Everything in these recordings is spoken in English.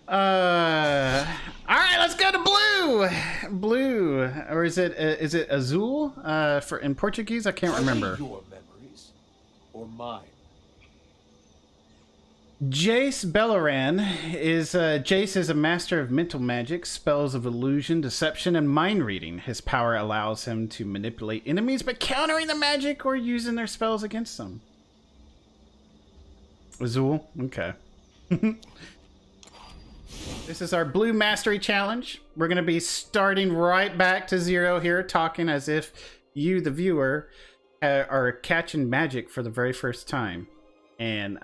All right, let's go to blue. Blue, or is it azul? For in Portuguese, I can't remember. Your memories or mine? Jace Belleran is Jace is a master of mental magic, spells of illusion, deception, and mind reading. His power allows him to manipulate enemies by countering the magic or using their spells against them. Azul, okay. This is our blue mastery challenge. We're going to be starting right back to zero here, talking as if you, the viewer, are catching magic for the very first time. And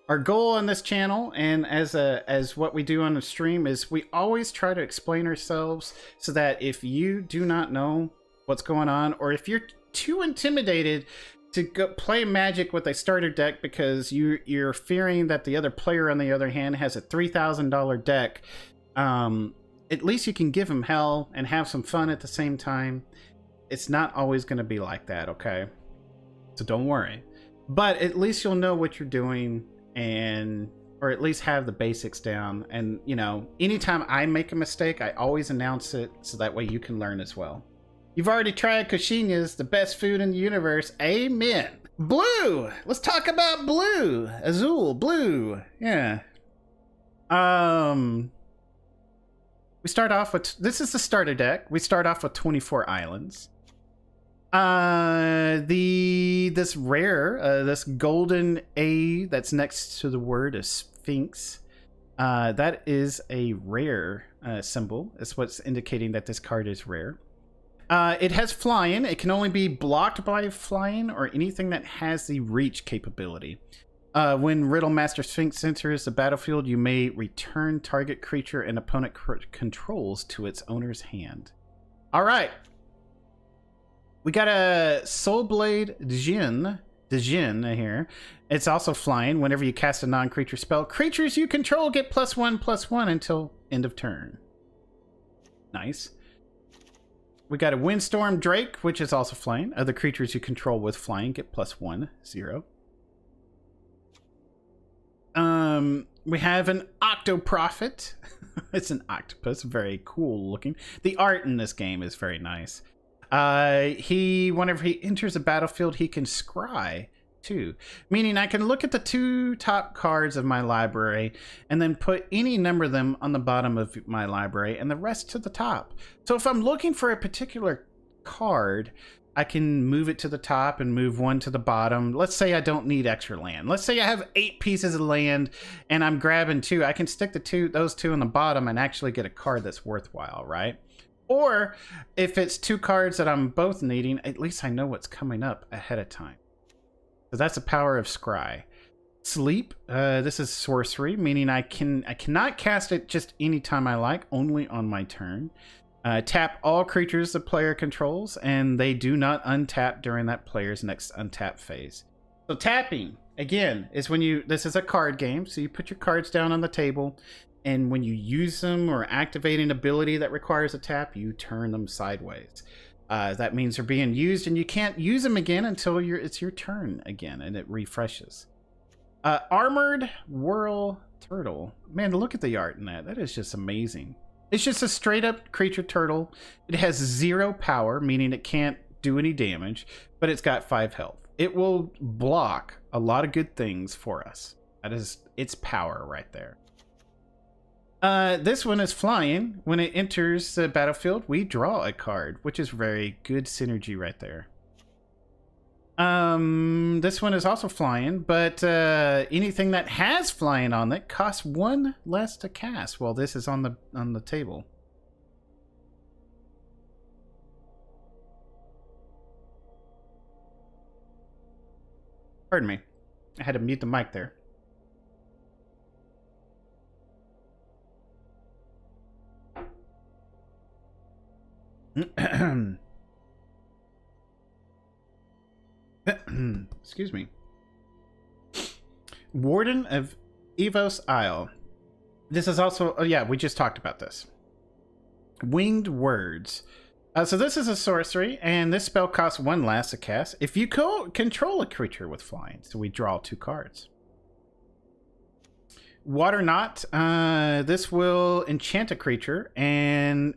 our goal on this channel, and as what we do on the stream, is we always try to explain ourselves so that if you do not know what's going on, or if you're too intimidated to go play Magic with a starter deck because you're fearing that the other player, on the other hand, has a $3,000 deck, at least you can give him hell and have some fun at the same time. It's not always going to be like that, okay? So don't worry. But at least you'll know what you're doing, and or at least have the basics down. And, you know, anytime I make a mistake, I always announce it so that way you can learn as well. You've already tried coxinhas, the best food in the universe. Amen. Blue. Let's talk about blue. Azul, blue. Yeah. We start off with, this is the starter deck. We start off with 24 islands. This rare, this golden A that's next to the word is Sphinx. That is a rare symbol. It's what's indicating that this card is rare. It has flying. It can only be blocked by flying or anything that has the reach capability. When Riddlemaster Sphinx enters the battlefield, you may return target creature and opponent controls to its owner's hand. All right. We got a Soulblade Djinn here. It's also flying. Whenever you cast a non-creature spell, creatures you control get +1/+1 until end of turn. Nice. We got a Windstorm Drake, which is also flying. Other creatures you control with flying get +1/0. We have an Octoprophet. It's an octopus, very cool looking. The art in this game is very nice. Whenever he enters a battlefield, he can scry too, meaning I can look at the two top cards of my library and then put any number of them on the bottom of my library and the rest to the top. So if I'm looking for a particular card, I can move it to the top and move one to the bottom. Let's say I don't need extra land. Let's say I have 8 pieces of land and I'm grabbing 2. I can stick those two on the bottom and actually get a card that's worthwhile, right? Or if it's 2 cards that I'm both needing, at least I know what's coming up ahead of time. So that's the power of Scry. Sleep. This is sorcery, meaning I cannot cast it just anytime I like, only on my turn. Tap all creatures the player controls, and they do not untap during that player's next untap phase. So tapping, again, is when this is a card game, so you put your cards down on the table, and when you use them or activate an ability that requires a tap, you turn them sideways. That means they're being used, and you can't use them again until it's your turn again, and it refreshes. Armored Whirl Turtle. Man, look at the art in that. That is just amazing. It's just a straight-up creature turtle. It has 0 power, meaning it can't do any damage, but it's got 5 health. It will block a lot of good things for us. That is its power right there. This one is flying. When it enters the battlefield, we draw a card, which is very good synergy right there. This one is also flying, but anything that has flying on it costs 1 less to cast while this is on the table. Pardon me. I had to mute the mic there. Excuse me. Warden of Evos Isle. This is also, oh yeah, we just talked about this. Winged Words. So this is a sorcery, and this spell costs 1 less to cast if you control a creature with flying. So we draw 2 cards. Water Knot. This will enchant a creature, and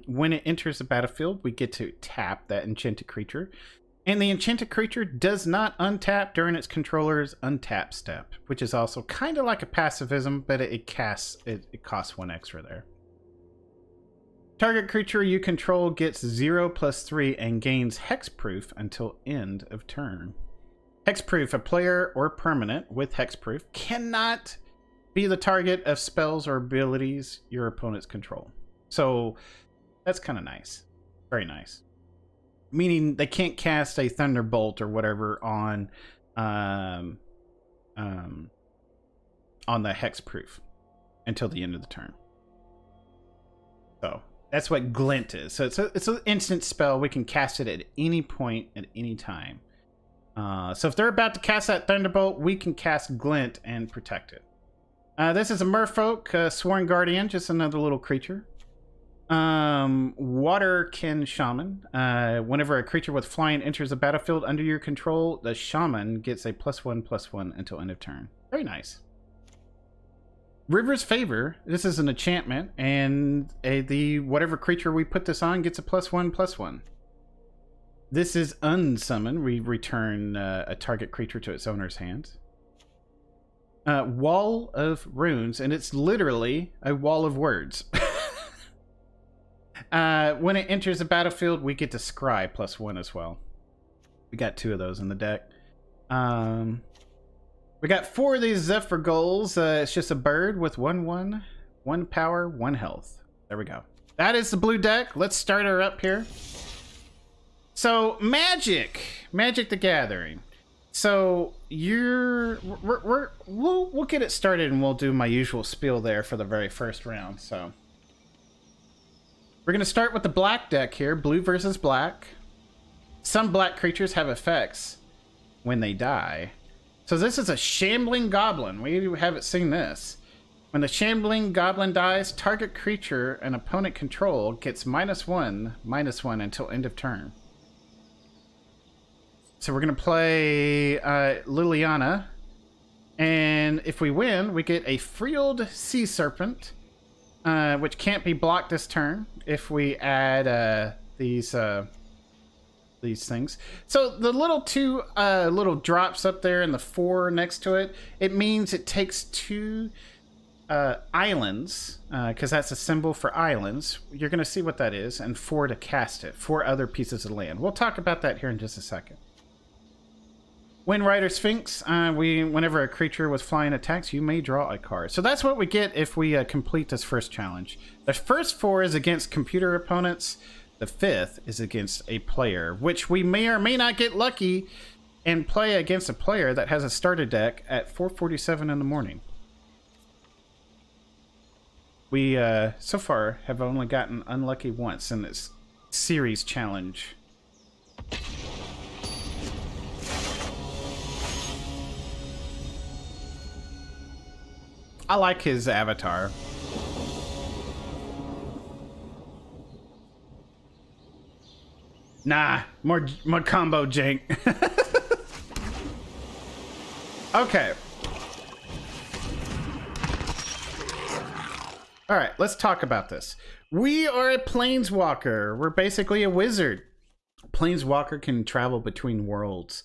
when it enters the battlefield, we get to tap that enchanted creature. And the enchanted creature does not untap during its controller's untap step, which is also kind of like a pacifism, but it costs 1 extra there. Target creature you control gets 0+3 and gains hexproof until end of turn. Hexproof, a player or permanent with hexproof, cannot be the target of spells or abilities your opponents control. So that's kind of nice. Very nice. Meaning they can't cast a Thunderbolt or whatever on the hexproof until the end of the turn. So that's what Glint is. So it's an instant spell. We can cast it at any point at any time. So if they're about to cast that Thunderbolt, we can cast Glint and protect it. This is a Merfolk, Sworn Guardian, just another little creature. Waterkin Shaman. Whenever a creature with flying enters the battlefield under your control, the Shaman gets a +1/+1 until end of turn. Very nice. River's Favor. This is an enchantment, and whatever creature we put this on gets a +1/+1. This is Unsummon. We return a target creature to its owner's hand. Wall of Runes, and it's literally a wall of words. When it enters the battlefield, we get to scry +1 as well. We got 2 of those in the deck. We got 4 of these Zephyr Goals. It's just a bird with 1/1, 1 power, 1 health. There we go. That is the blue deck. Let's start her up here. So Magic the Gathering. So we'll get it started, and we'll do my usual spiel there for the very first round. So we're going to start with the black deck here, blue versus black. Some black creatures have effects when they die. So this is a Shambling Goblin. We haven't seen this. When the Shambling Goblin dies, target creature an opponent control gets -1/-1 until end of turn. So we're going to play Liliana. And if we win, we get a Frield Sea Serpent, which can't be blocked this turn if we add these things. So the little 2 little drops up there and the 4 next to it, it means it takes 2 islands, because that's a symbol for islands. You're going to see what that is, and 4 to cast it. 4 other pieces of land. We'll talk about that here in just a second. Windrider Sphinx. Whenever a creature with flying attacks, you may draw a card. So that's what we get if we complete this first challenge. The first 4 is against computer opponents. The 5th is against a player, which we may or may not get lucky and play against a player that has a starter deck at 4:47 in the morning. We, so far, have only gotten unlucky once in this series challenge. I like his avatar. Nah, more combo jank. Okay. All right, let's talk about this. We are a planeswalker. We're basically a wizard. Planeswalker can travel between worlds.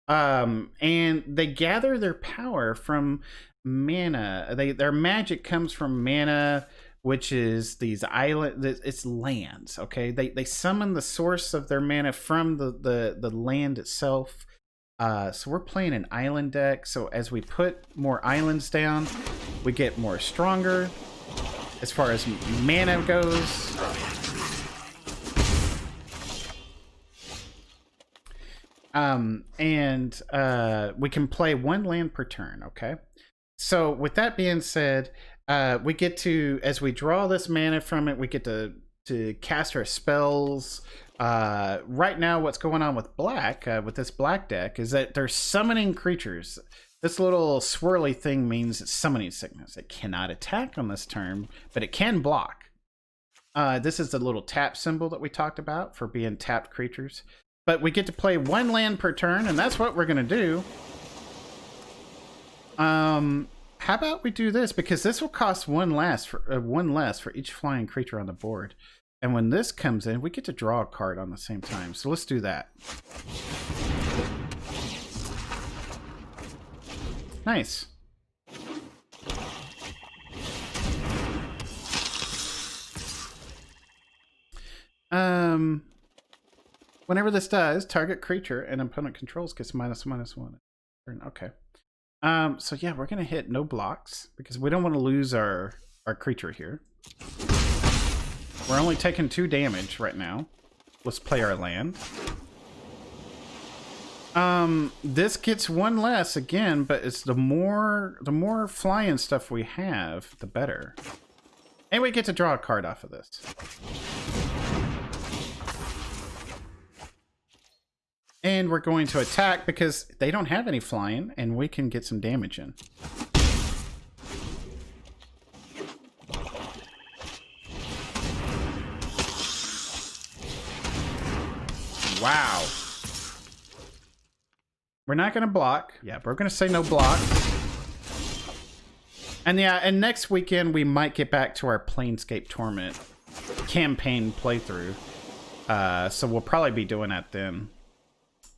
And they gather their power from mana. Their magic comes from mana, which is these it's lands. Okay, they summon the source of their mana from the land itself. So we're playing an island deck. So as we put more islands down, we get more stronger as far as mana goes. We can play 1 land per turn. Okay. So with that being said, we get to, as we draw this mana from it, we get to cast our spells. Right now, what's going on with black, with this black deck, is that they're summoning creatures. This little swirly thing means it's summoning sickness. It cannot attack on this turn, but it can block. This is the little tap symbol that we talked about for being tapped creatures. But we get to play 1 land per turn, and that's what we're going to do. How about we do this? Because this will cost one less for each flying creature on the board. And when this comes in, we get to draw a card on the same time. So let's do that. Nice. Whenever this does, target creature and opponent controls gets -1/-1. Okay. So yeah, we're gonna hit no blocks because we don't want to lose our creature here. We're only taking 2 damage right now. Let's play our land. This gets 1 less again, but it's the more flying stuff we have, the better. And we get to draw a card off of this. And we're going to attack because they don't have any flying, and we can get some damage in. Wow. We're not going to block. Yeah, we're going to say no block. And yeah, and next weekend we might get back to our Planescape Torment campaign playthrough. So we'll probably be doing that then.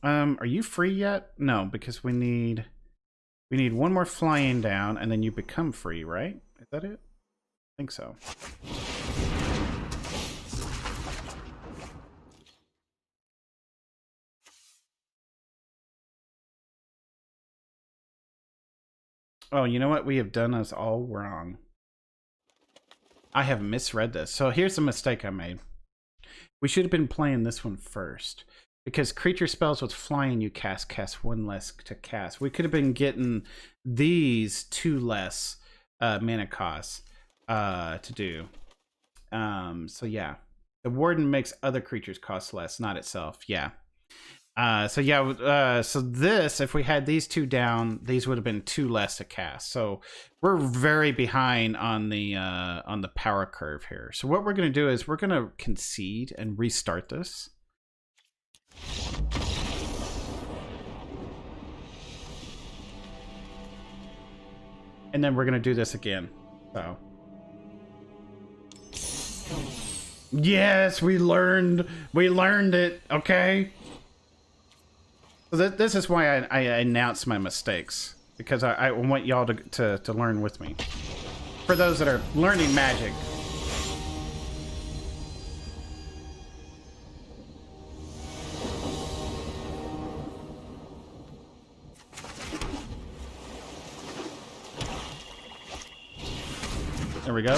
Are you free yet? No, because we need 1 more flying down, and then you become free, right? Is that it? I think so. Oh, you know what? We have done us all wrong. I have misread this. So here's the mistake I made. We should have been playing this one first. Because creature spells with flying you cast 1 less to cast. We could have been getting these 2 less mana costs to do. So yeah. The Warden makes other creatures cost less, not itself. Yeah. So yeah, so this, if we had these 2 down, these would have been 2 less to cast. So we're very behind on the power curve here. So what we're going to do is we're going to concede and restart this. And then we're going to do this again. So yes, we learned it. Okay. So this is why I announce my mistakes, because I want y'all to learn with me. For those that are learning Magic. There we go.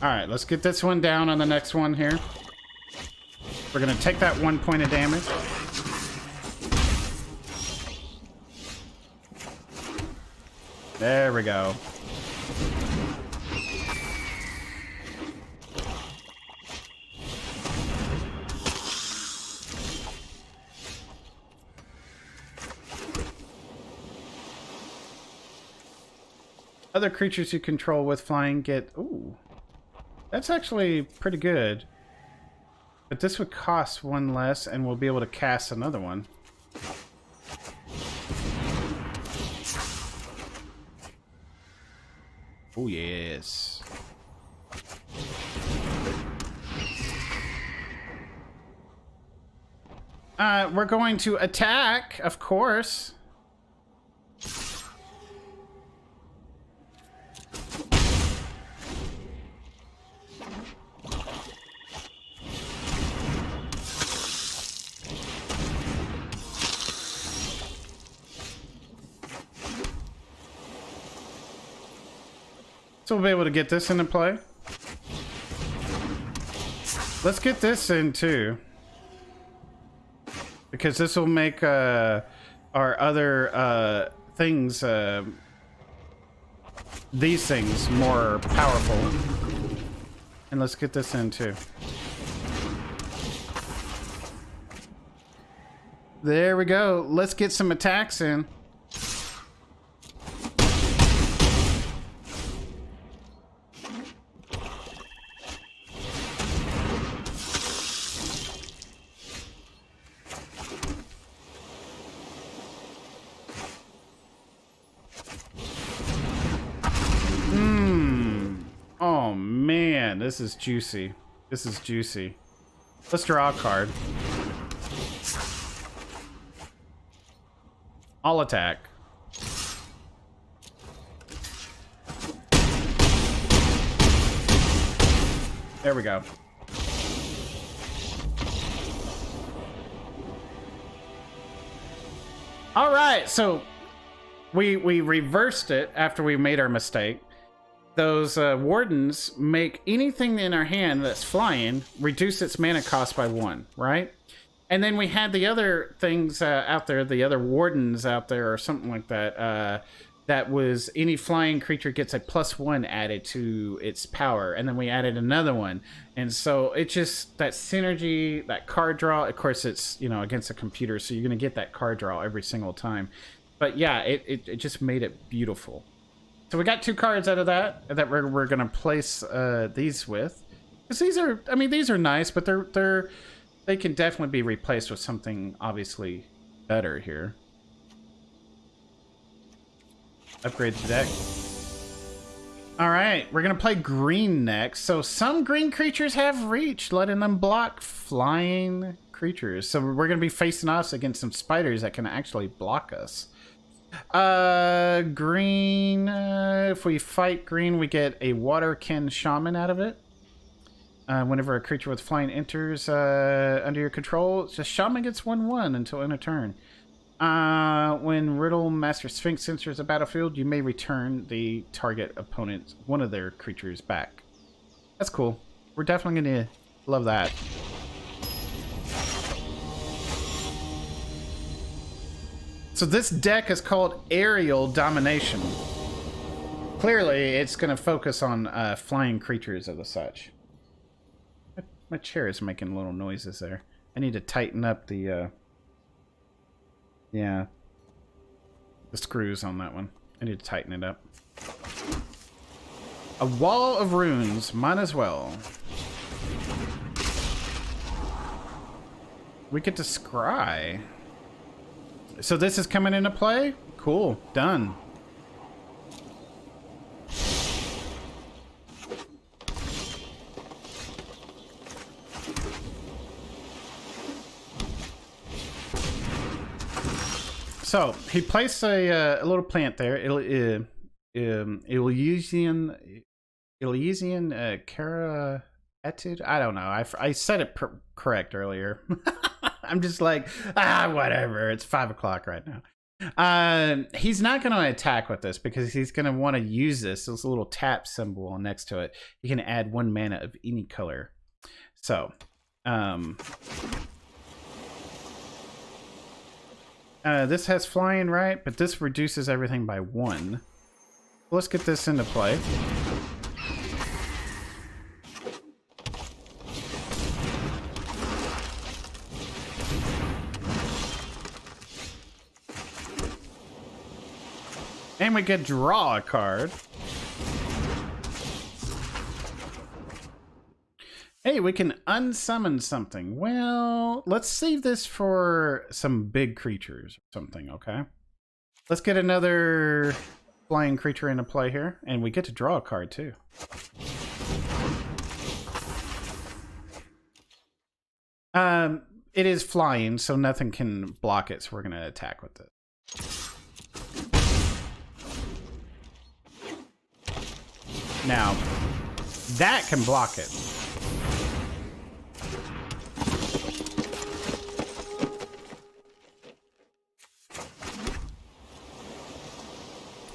All right, let's get this one down on the next one here. We're going to take that 1 point of damage. There we go. Other creatures you control with flying get... Ooh. That's actually pretty good. But this would cost 1 less, and we'll be able to cast another one. Oh, yes. We're going to attack, of course. So we'll be able to get this into play. Let's get this in too, because this will make our other things, these things, more powerful. And let's get this in too. There we go. Let's get some attacks in. man, this is juicy. This is juicy. Let's draw a card. I'll attack. There we go. All right, so we reversed it after we made our mistake. Those wardens make anything in our hand that's flying reduce its mana cost by 1, right? And then we had the other things out there, the other wardens out there or something like that. That was any flying creature gets a +1 added to its power. And then we added another one. And so it just, that synergy, that card draw, of course it's, you know, against a computer. So you're going to get that card draw every single time. But yeah, it just made it beautiful. So we got 2 cards out of that we're going to place these with. Because these are, I mean, these are nice, but they can definitely be replaced with something obviously better here. Upgrade the deck. All right, we're going to play green next. So some green creatures have reach, letting them block flying creatures. So we're going to be facing us against some spiders that can actually block us. Green, if we fight green, we get a Waterkin Shaman out of it. Whenever a creature with flying enters under your control, the Shaman gets 1/1 until end of turn. When Riddle Master Sphinx enters the battlefield, you may return the target opponent one of their creatures back. That's cool. We're definitely going to love that. So this deck is called Aerial Domination. Clearly, it's going to focus on flying creatures of the such. My chair is making little noises there. I need to tighten up the... yeah, the screws on that one. I need to tighten it up. A Wall of Runes, might as well. We get to scry. So this is coming into play? Cool, done. So he placed a little plant there. Elysian Karaetid. I don't know. I said it correct earlier. I'm just like, whatever. It's 5 o'clock right now. He's not going to attack with this because he's going to want to use this little tap symbol next to it. He can add 1 mana of any color. So, this has flying, right? But this reduces everything by 1. Let's get this into play. And we could draw a card. Hey, we can unsummon something. Well, let's save this for some big creatures or something, okay? Let's get another flying creature into play here. And we get to draw a card, too. It is flying, so nothing can block it, so we're going to attack with it. Now, that can block it.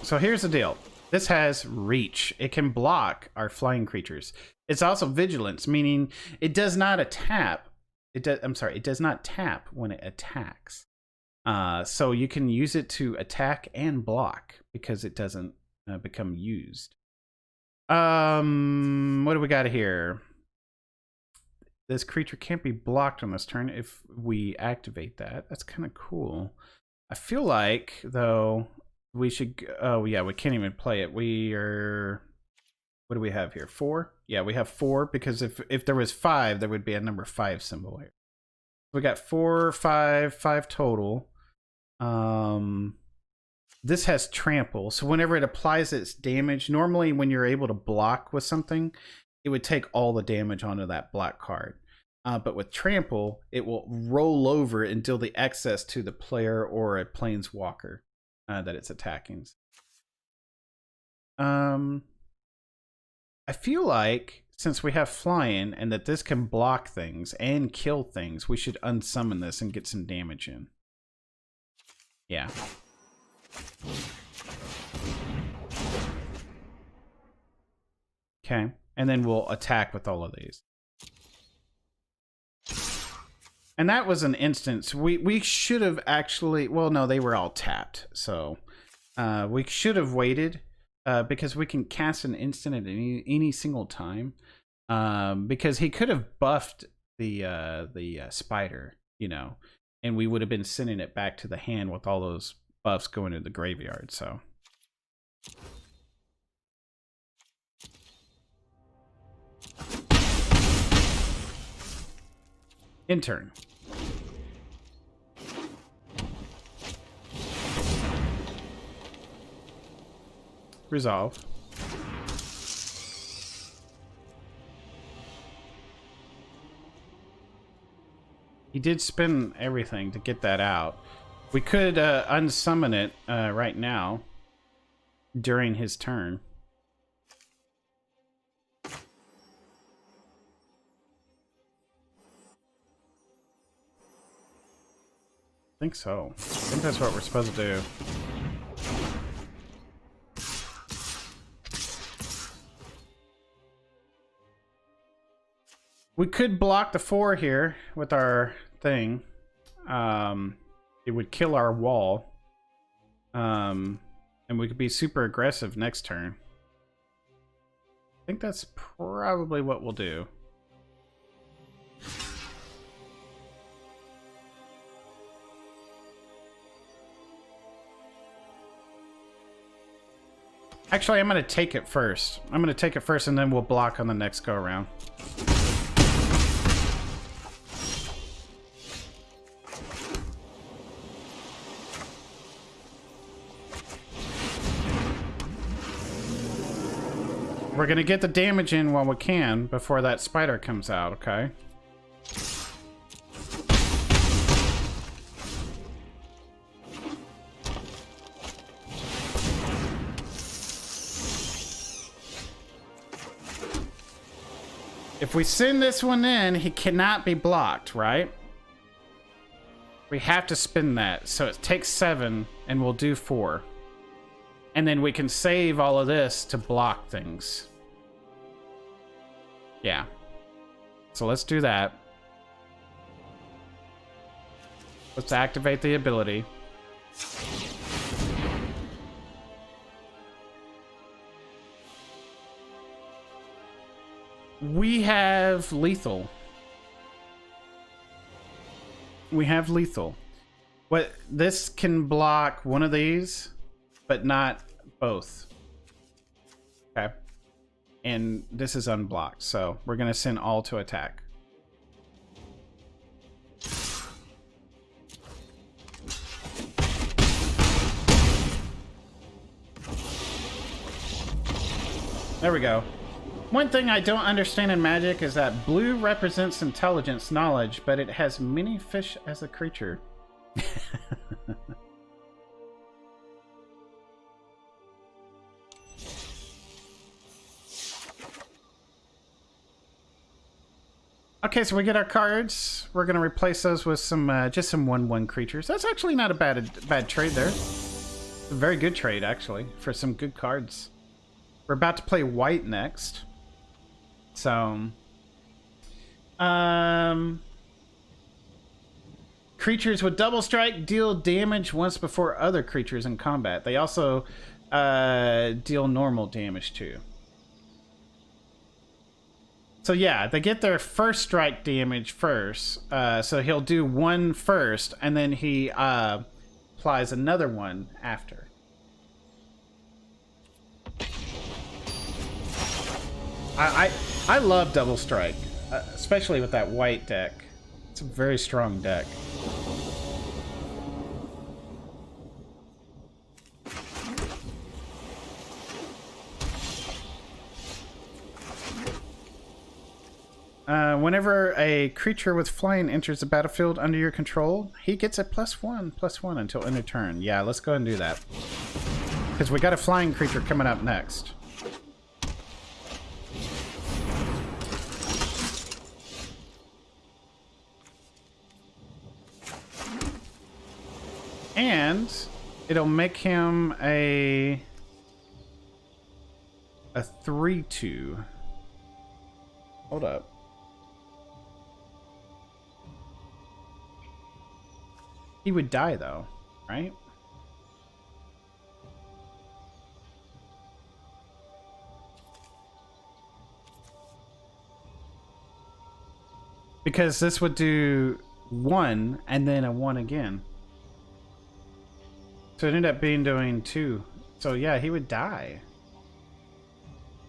So here's the deal. This has reach. It can block our flying creatures. It's also vigilance, meaning it does not tap. It does not tap when it attacks. So you can use it to attack and block because it doesn't become used. What do we got here? This creature can't be blocked on this turn if we activate that. That's kind of cool. I feel like, though, we should... oh, yeah, we can't even play it. We are... what do we have here? 4? Yeah, we have 4, because if there was 5, there would be a number 5 symbol here. We got 4, 5 total. This has trample, so whenever it applies its damage, normally when you're able to block with something, it would take all the damage onto that black card. But with Trample, it will roll over and deal the excess to the player or a planeswalker that it's attacking. I feel like since we have flying and that this can block things and kill things, we should unsummon this and get some damage in. Yeah. Okay, and then we'll attack with all of these. And that was an instance. We should have actually... Well, no, they were all tapped. So we should have waited because we can cast an instant at any single time. Because he could have buffed the spider, you know, and we would have been sending it back to the hand with all those buffs going to the graveyard. So... in turn. Resolve. He did spin everything to get that out. We could unsummon it right now during his turn. I think so. I think that's what we're supposed to do. We could block the 4 here with our thing. It would kill our wall. And we could be super aggressive next turn. I think that's probably what we'll do. Actually, I'm going to take it first. I'm going to take it first and then we'll block on the next go around. We're going to get the damage in while we can before that spider comes out, okay? If we send this one in, he cannot be blocked, right? We have to spin that. So it takes 7, and we'll do 4. And then we can save all of this to block things. Yeah. So let's do that. Let's activate the ability. We have lethal. We have lethal. What this can block one of these, but not both. Okay. And this is unblocked, so we're gonna send all to attack. There we go. One thing I don't understand in Magic is that blue represents intelligence, knowledge, but it has many fish as a creature. Okay, so we get our cards. We're gonna replace those with some just some 1/1 creatures. That's actually not a bad trade there. It's a very good trade actually for some good cards. We're about to play white next. So, creatures with double strike deal damage once before other creatures in combat. They also deal normal damage too. So yeah, they get their first strike damage first. So he'll do 1 first, and then he applies another 1 after. I love double strike, especially with that white deck. It's a very strong deck. Whenever a creature with flying enters the battlefield under your control, he gets a +1/+1 until end of turn. Yeah, let's go ahead and do that. Because we got a flying creature coming up next. And it'll make him a 3/2. Hold up. He would die though, right? Because this would do 1 and then a 1 again. So it ended up being doing 2. So yeah, he would die.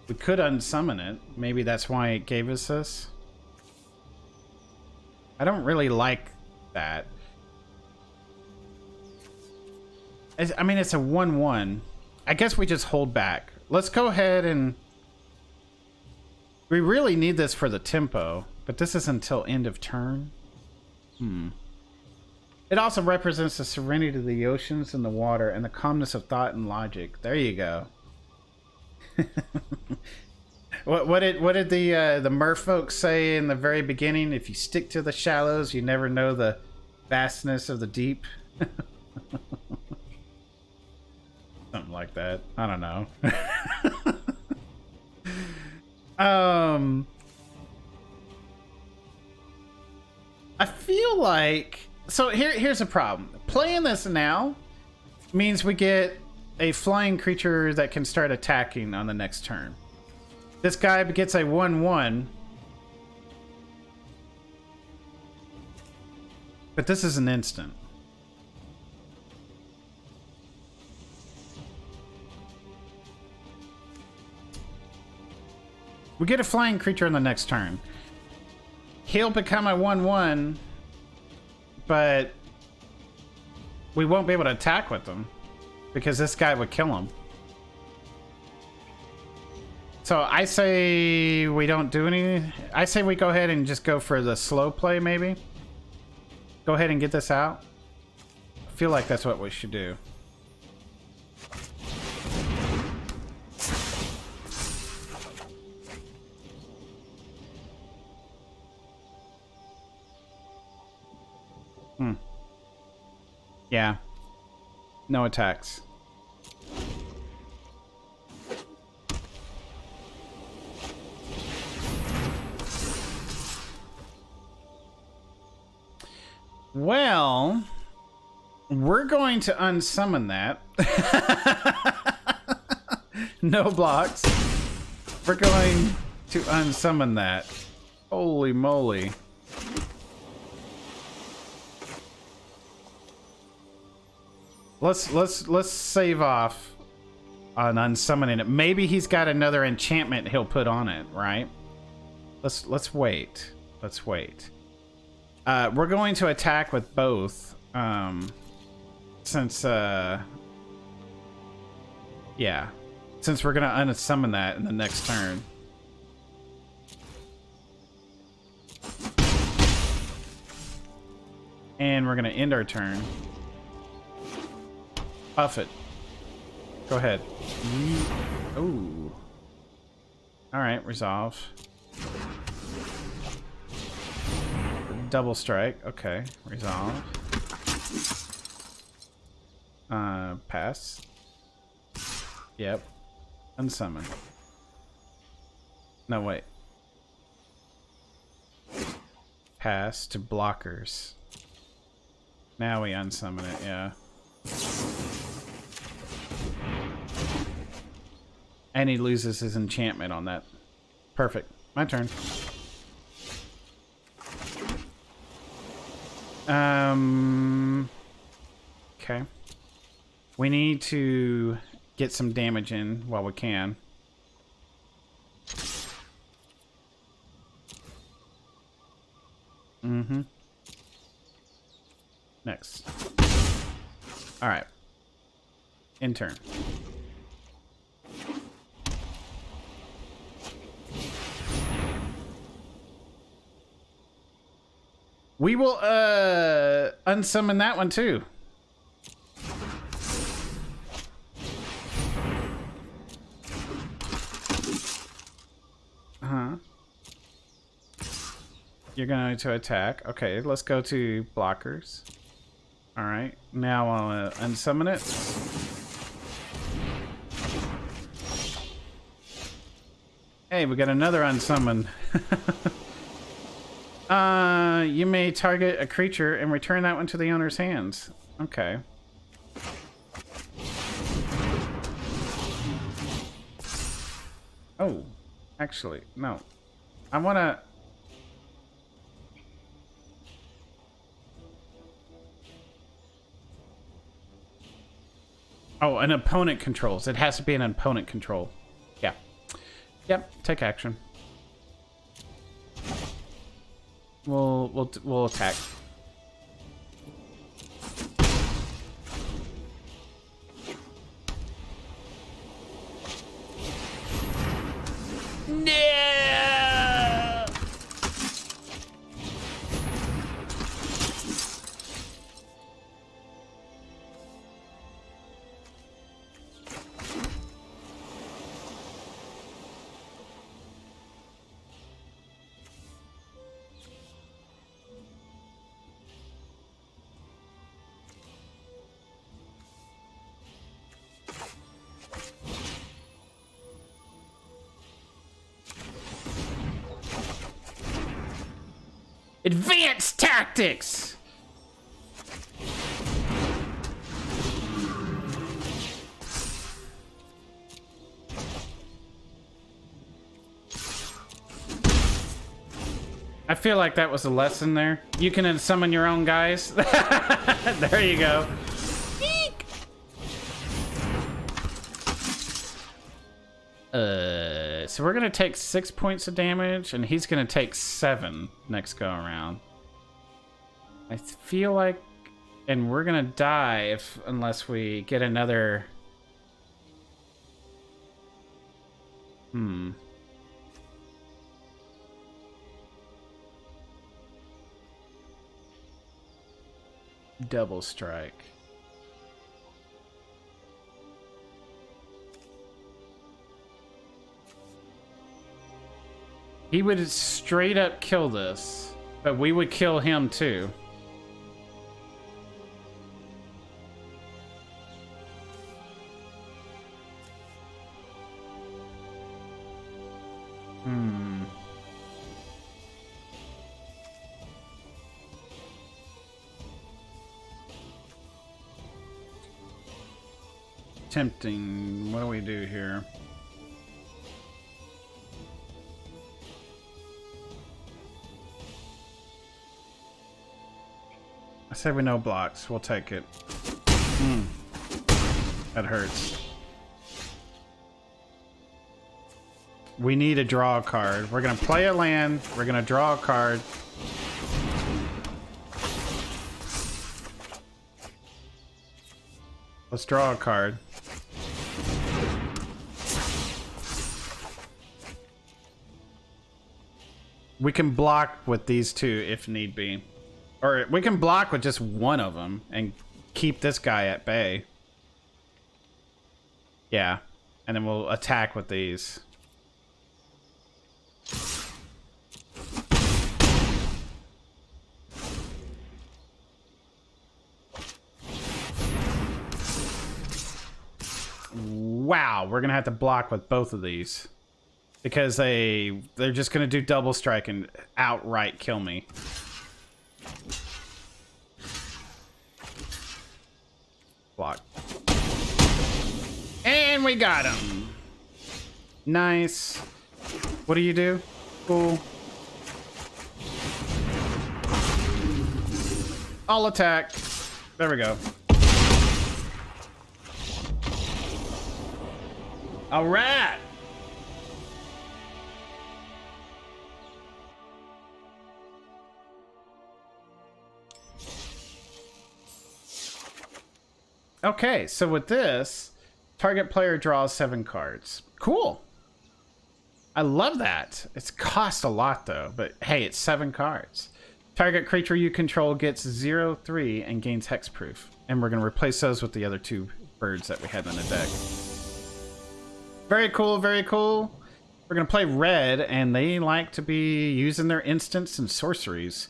We could unsummon it. Maybe that's why it gave us this. I don't really like that. I mean, it's a 1/1. I guess we just hold back. Let's go ahead and... We really need this for the tempo, but this is until end of turn. It also represents the serenity of the oceans and the water and the calmness of thought and logic. There you go. What did the merfolk say in the very beginning? If you stick to the shallows, you never know the vastness of the deep. Something like that. I don't know. I feel like... So here's a problem. Playing this now means we get a flying creature that can start attacking on the next turn. This guy gets a 1/1. But this is an instant. We get a flying creature on the next turn. He'll become a 1/1, but we won't be able to attack with him because this guy would kill him. So I say we don't do any. I say we go ahead and just go for the slow play, maybe. Go ahead and get this out. I feel like that's what we should do. Yeah. No attacks. Well, we're going to unsummon that. No blocks. We're going to unsummon that. Holy moly. Let's save off on unsummoning it. Maybe he's got another enchantment he'll put on it, right? Let's wait. Let's wait. We're going to attack with both. Since yeah. Since we're gonna unsummon that in the next turn. And we're gonna end our turn. Buff it. Go ahead. Oh. Alright, resolve. Double strike. Okay, resolve. Pass. Yep. Unsummon. No, wait. Pass to blockers. Now we unsummon it, yeah. And he loses his enchantment on that. Perfect. My turn. Okay. We need to get some damage in while we can. Mm-hmm. Next. Alright. In turn. We will unsummon that one too. You're going to attack. Okay, let's go to blockers. All right, now I'll unsummon it. Hey, we got another unsummon. You may target a creature and return that one to the owner's hands. Okay. Oh, actually, no. I want to... Oh, an opponent controls. It has to be an opponent control. Yeah. Yep, take action. We'll attack. No! Advanced tactics! I feel like that was a lesson there. You can summon your own guys. There you go. Eek! So we're gonna take 6 points of damage, and he's gonna take 7 next go around. I feel like, and we're gonna die unless we get another. Double strike. He would straight up kill this, but we would kill him too. Tempting. What do we do here? I said we no blocks. We'll take it. That hurts. We need to draw a card. We're gonna play a land. We're gonna draw a card. Let's draw a card. We can block with these two if need be. Or we can block with just one of them and keep this guy at bay. Yeah. And then we'll attack with these. Wow, we're gonna have to block with both of these. Because they're just gonna do double strike and outright kill me. Block. And we got him. Nice. What do you do? Cool. I'll attack. There we go. All right. Okay, so with this, target player draws 7 cards. Cool. I love that. It's cost a lot though, but hey, it's 7 cards. Target creature you control gets 0/3 and gains hexproof. And we're going to replace those with the other 2 birds that we had in the deck. Very cool, very cool. We're going to play red, and they like to be using their instants and sorceries.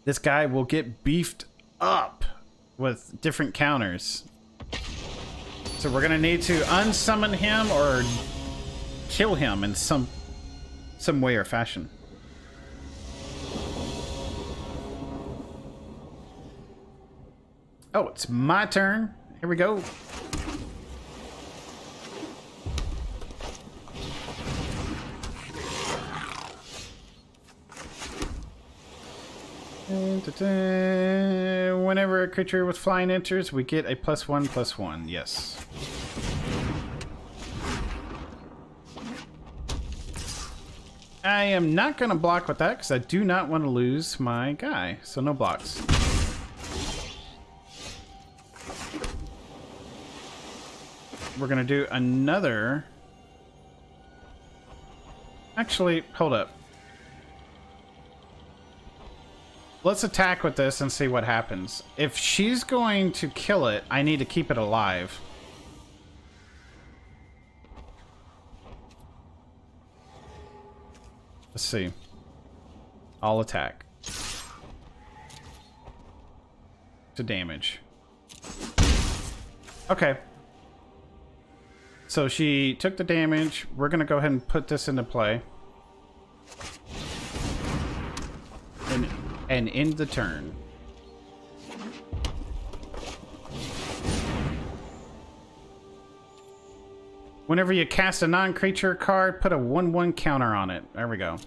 This guy will get beefed up with different counters. So we're going to need to unsummon him or kill him in some way or fashion. Oh, it's my turn. Here we go. Whenever a creature with flying enters, we get a +1/+1. Yes. I am not going to block with that because I do not want to lose my guy. So no blocks. We're going to do another... Actually, hold up. Let's attack with this and see what happens. If she's going to kill it, I need to keep it alive. Let's see. I'll attack. To damage. Okay. So she took the damage. We're going to go ahead and put this into play. And end the turn. Whenever you cast a non-creature card, put a 1/1 counter on it. There we go.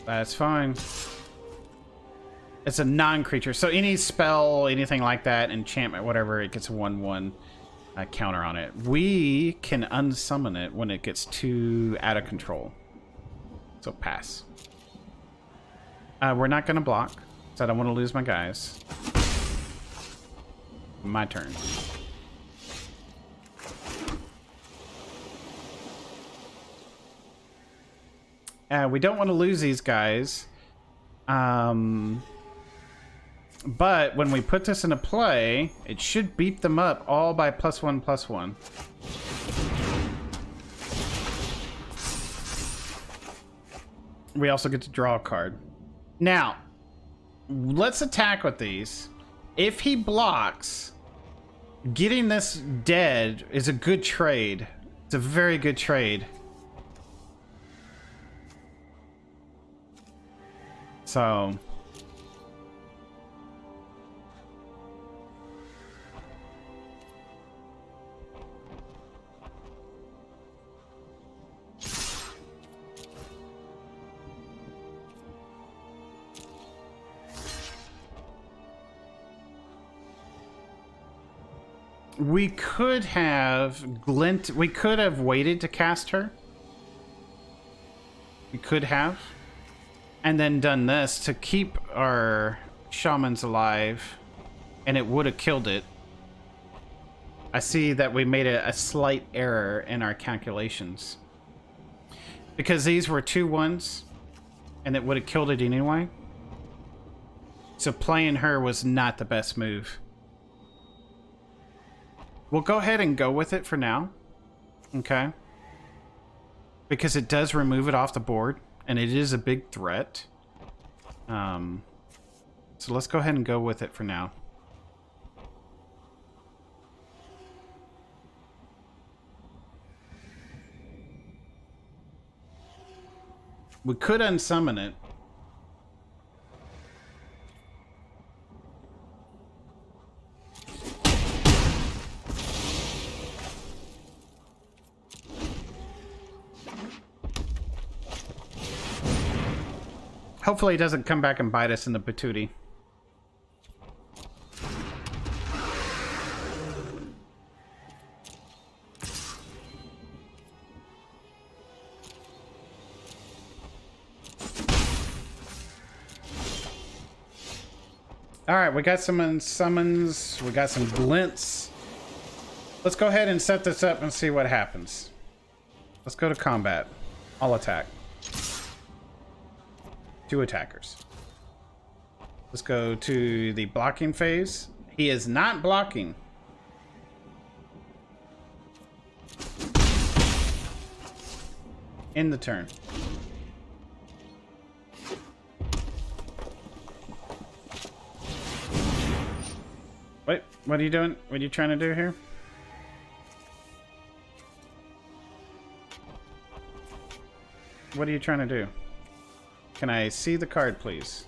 That's fine. It's a non-creature, so any spell, anything like that, enchantment, whatever, it gets a 1/1 counter on it. We can unsummon it when it gets too out of control. So pass. We're not going to block, so I don't want to lose my guys. My turn. We don't want to lose these guys. But when we put this into play, it should beat them up all by +1/+1. We also get to draw a card. Now, let's attack with these. If he blocks, getting this dead is a good trade. It's a very good trade. So... we could have glint. We could have waited to cast her. We could have. And then done this to keep our shamans alive. And it would have killed it. I see that we made a slight error in our calculations. Because these were 2/1s. And it would have killed it anyway. So playing her was not the best move. We'll go ahead and go with it for now. Okay. Because it does remove it off the board. And it is a big threat. So let's go ahead and go with it for now. We could unsummon it. Hopefully it doesn't come back and bite us in the patootie. Alright, we got some summons, we got some glints. Let's go ahead and set this up and see what happens. Let's go to combat. I'll attack. 2 attackers. Let's go to the blocking phase. He is not blocking. In the turn. Wait, what are you doing? What are you trying to do here? What are you trying to do? Can I see the card, please?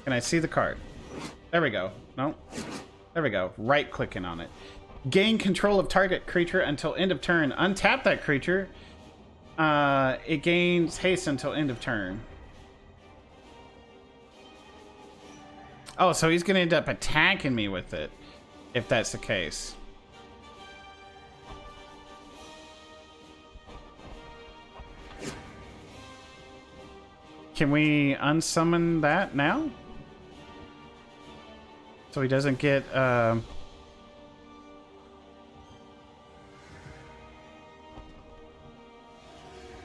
Can I see the card? There we go. No. There we go. Right clicking on it. Gain control of target creature until end of turn. Untap that creature. It gains haste until end of turn. Oh, so he's gonna end up attacking me with it, if that's the case. Can we unsummon that now? So he doesn't get, or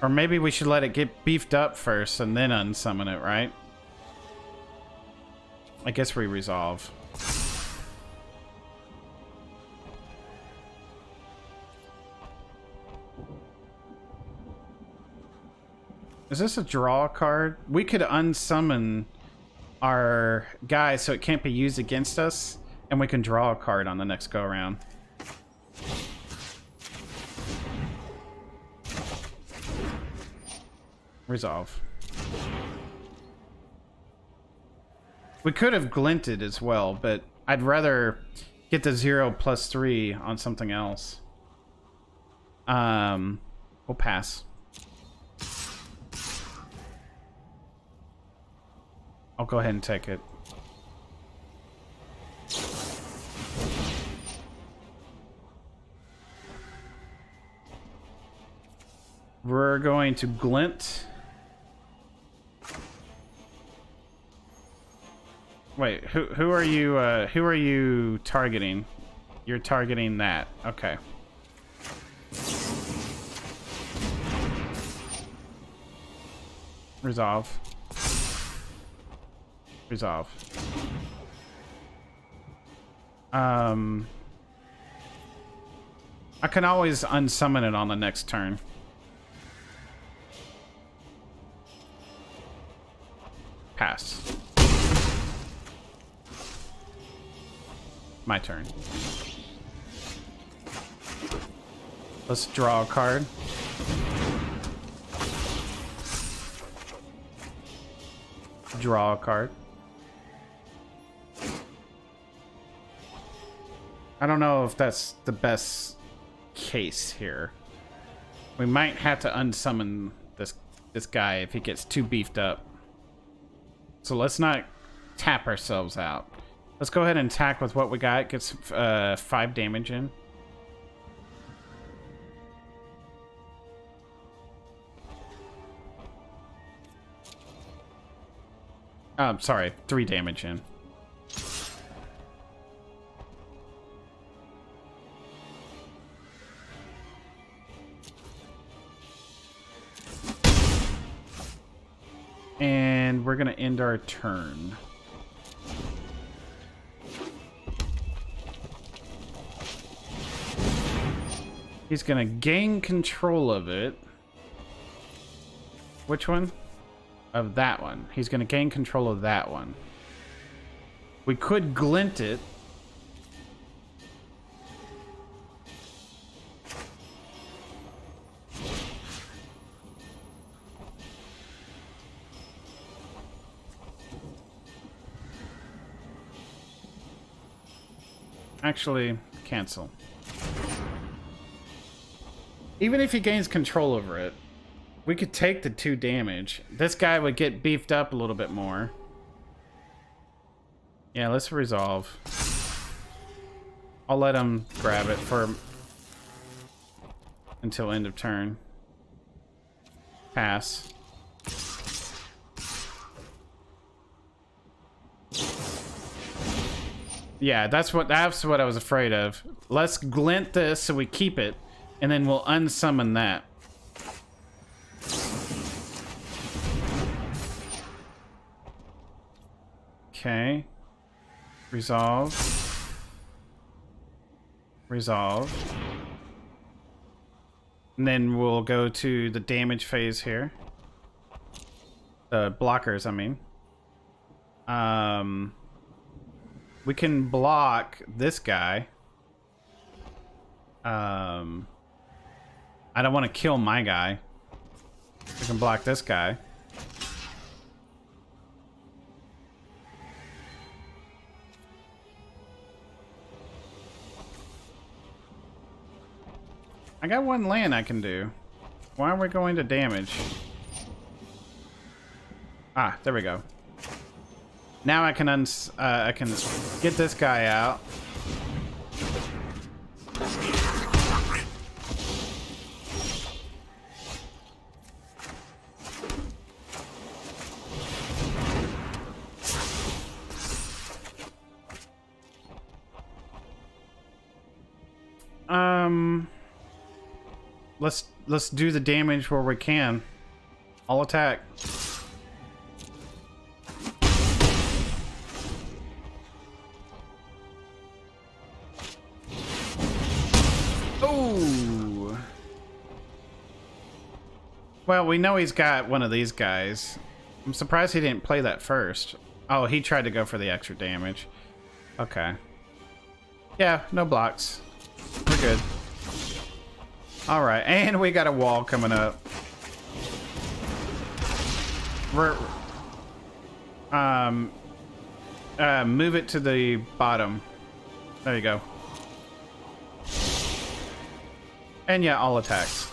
maybe we should let it get beefed up first and then unsummon it, right? I guess we resolve. Is this a draw card? We could unsummon our guy so it can't be used against us, and we can draw a card on the next go around. Resolve. We could have glinted as well, but I'd rather get the 0+3 on something else. We'll pass. I'll go ahead and take it. We're going to glint. Wait, who are you targeting? You're targeting that. Okay. Resolve. Resolve. I can always unsummon it on the next turn. Pass. My turn. Let's draw a card. Draw a card. I don't know if that's the best case here. We might have to unsummon this guy if he gets too beefed up. So let's not tap ourselves out. Let's go ahead and attack with what we got. Gets 5 damage in. Sorry, 3 damage in. And we're gonna end our turn. He's gonna gain control of it. Which one? Of that one. He's gonna gain control of that one. We could glint it. Actually, cancel. Even if he gains control over it, we could take the 2 damage. This guy would get beefed up a little bit more. Yeah, let's resolve. I'll let him grab it for until end of turn. Pass. Yeah, that's what I was afraid of. Let's glint this so we keep it, and then we'll unsummon that. Okay. Resolve. Resolve. And then we'll go to the damage phase here. The blockers, I mean. We can block this guy. I don't want to kill my guy. We can block this guy. I got one land I can do. Why are we going to damage? Ah, there we go. Now I can get this guy out. Let's do the damage where we can. I'll attack. Oh. Well, we know he's got one of these guys. I'm surprised he didn't play that first. Oh, he tried to go for the extra damage. Okay. Yeah, no blocks. We're good. Alright, and we got a wall coming up. We're... move it to the bottom. There you go. And yeah, all attacks.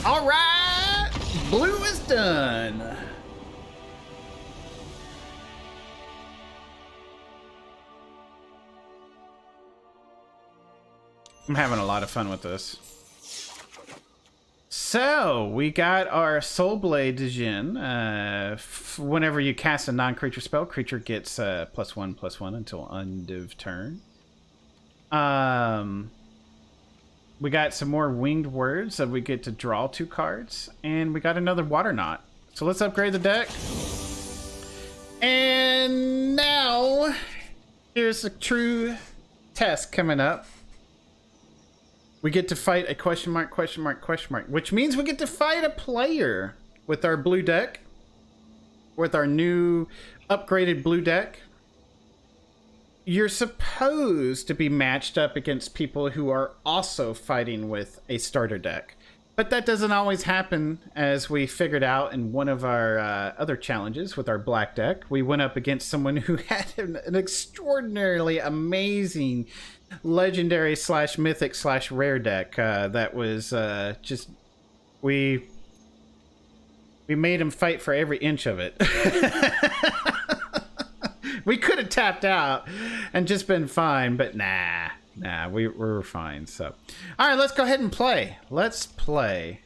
Alright! Blue is done! I'm having a lot of fun with this. So, we got our Soul Blade Djinn. Whenever you cast a non-creature spell, creature gets +1/+1 until end of turn. We got some more Winged Words that we get to draw 2 cards. And we got another Water Knot. So let's upgrade the deck. And now, here's a true test coming up. We get to fight a question mark, which means we get to fight a player with our blue deck, with our new upgraded blue deck. You're supposed to be matched up against people who are also fighting with a starter deck. But that doesn't always happen, as we figured out in one of our other challenges with our black deck. We went up against someone who had an extraordinarily amazing legendary / mythic / rare deck that was just... We made him fight for every inch of it. We could have tapped out and just been fine, but nah, we were fine. So, all right, let's go ahead and play. Let's play.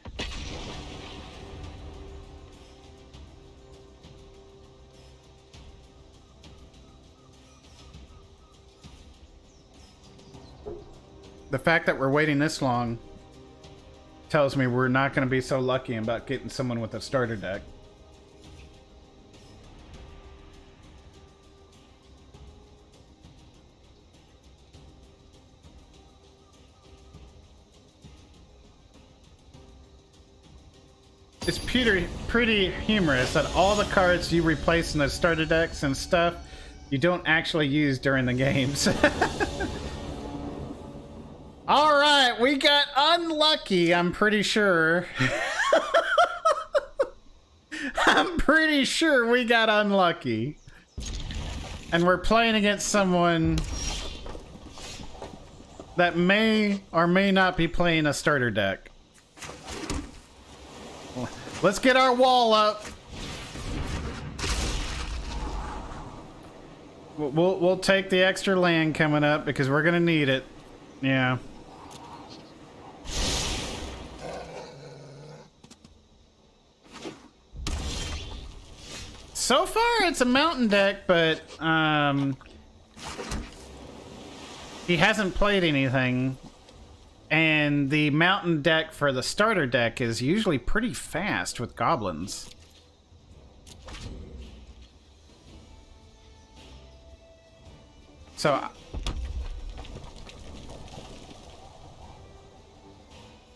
The fact that we're waiting this long tells me we're not going to be so lucky about getting someone with a starter deck. It's pretty humorous that all the cards you replace in the starter decks and stuff, you don't actually use during the games. All right, we got unlucky, I'm pretty sure. I'm pretty sure we got unlucky. And we're playing against someone that may or may not be playing a starter deck. Let's get our wall up. We'll take the extra land coming up because we're gonna need it. Yeah. So far, it's a mountain deck, but he hasn't played anything. And the mountain deck for the starter deck is usually pretty fast with goblins. So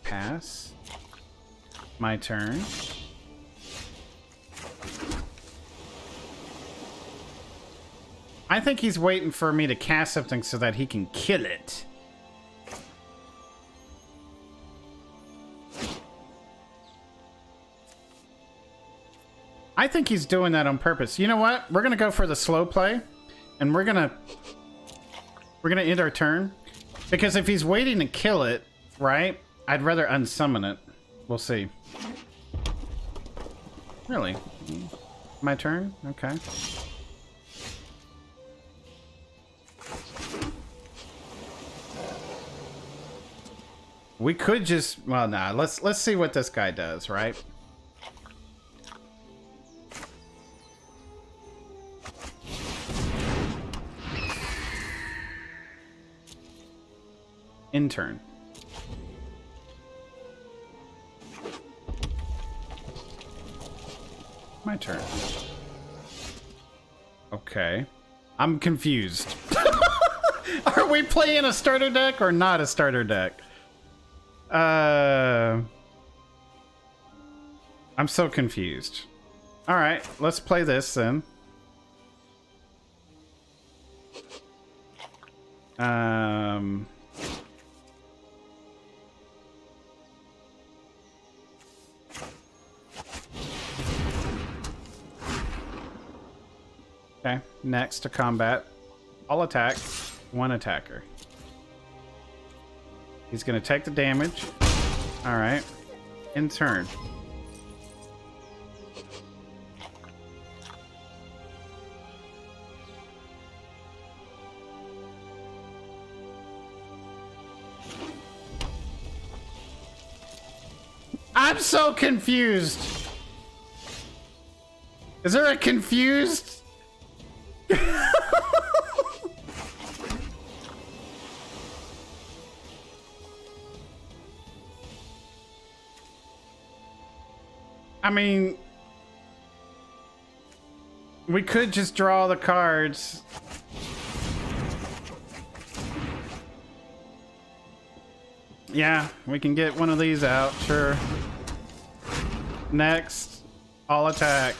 pass. My turn. I think he's waiting for me to cast something so that he can kill it. I think he's doing that on purpose. You know what? We're gonna go for the slow play, and we're gonna end our turn, because if he's waiting to kill it, right? I'd rather unsummon it. We'll see. Really? My turn? Okay. We could just, well, nah. Let's see what this guy does, right? Intern. My turn. Okay. I'm confused. Are we playing a starter deck or not a starter deck? I'm so confused. All right, let's play this then. Okay, next to combat. All attack, one attacker. He's gonna take the damage. All right, in turn. I'm so confused. Is there a confused? I mean, we could just draw the cards. Yeah, we can get one of these out, sure. Next, all attack.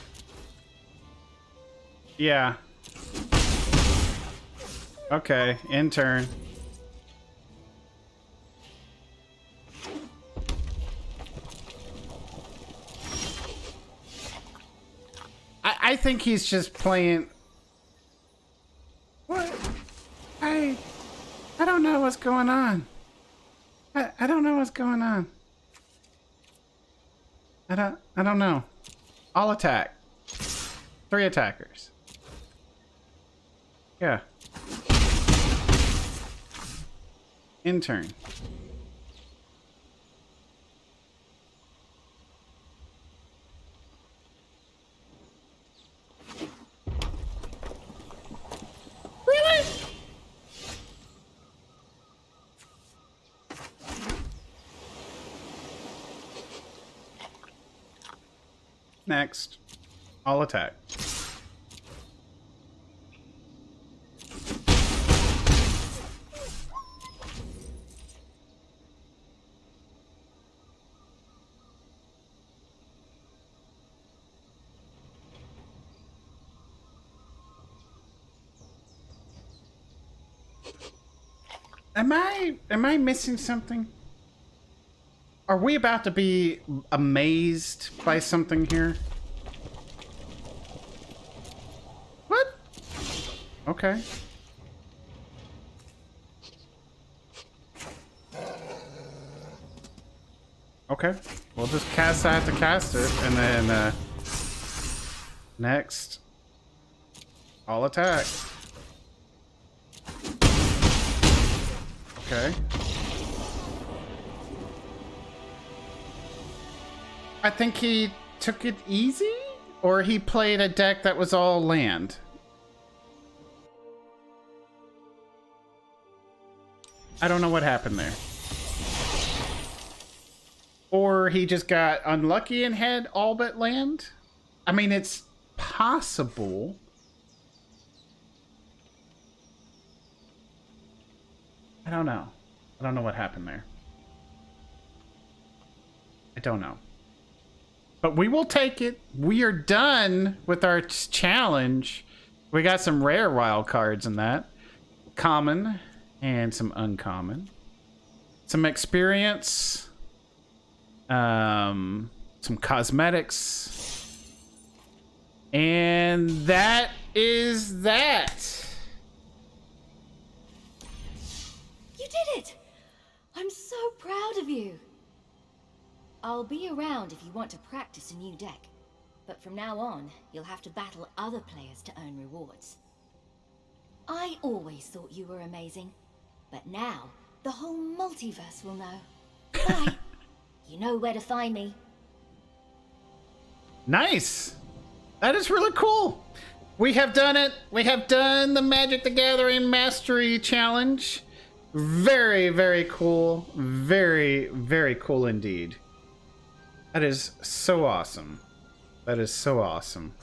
Yeah. Okay, in turn. I think he's just playing. What? I don't know what's going on. I don't know what's going on. I don't know. All attack. 3 attackers. Yeah. In turn. Really? Next. All attack. Am I missing something? Are we about to be amazed by something here? What? Okay. Okay. We'll just cast that to cast it, and then next. All attack. Okay. I think he took it easy, or he played a deck that was all land. I don't know what happened there. Or he just got unlucky and had all but land. I mean, it's possible. I don't know. I don't know what happened there. I don't know. But we will take it. We are done with our challenge. We got some rare wild cards in that. Common and some uncommon. Some experience. Some cosmetics. And that is that. You did it! I'm so proud of you. I'll be around if you want to practice a new deck. But from now on, you'll have to battle other players to earn rewards. I always thought you were amazing. But now, the whole multiverse will know. Bye. You know where to find me. Nice. That is really cool. We have done it. We have done the Magic the Gathering Mastery Challenge. Very, very cool. Very, very cool indeed. That is so awesome. That is so awesome.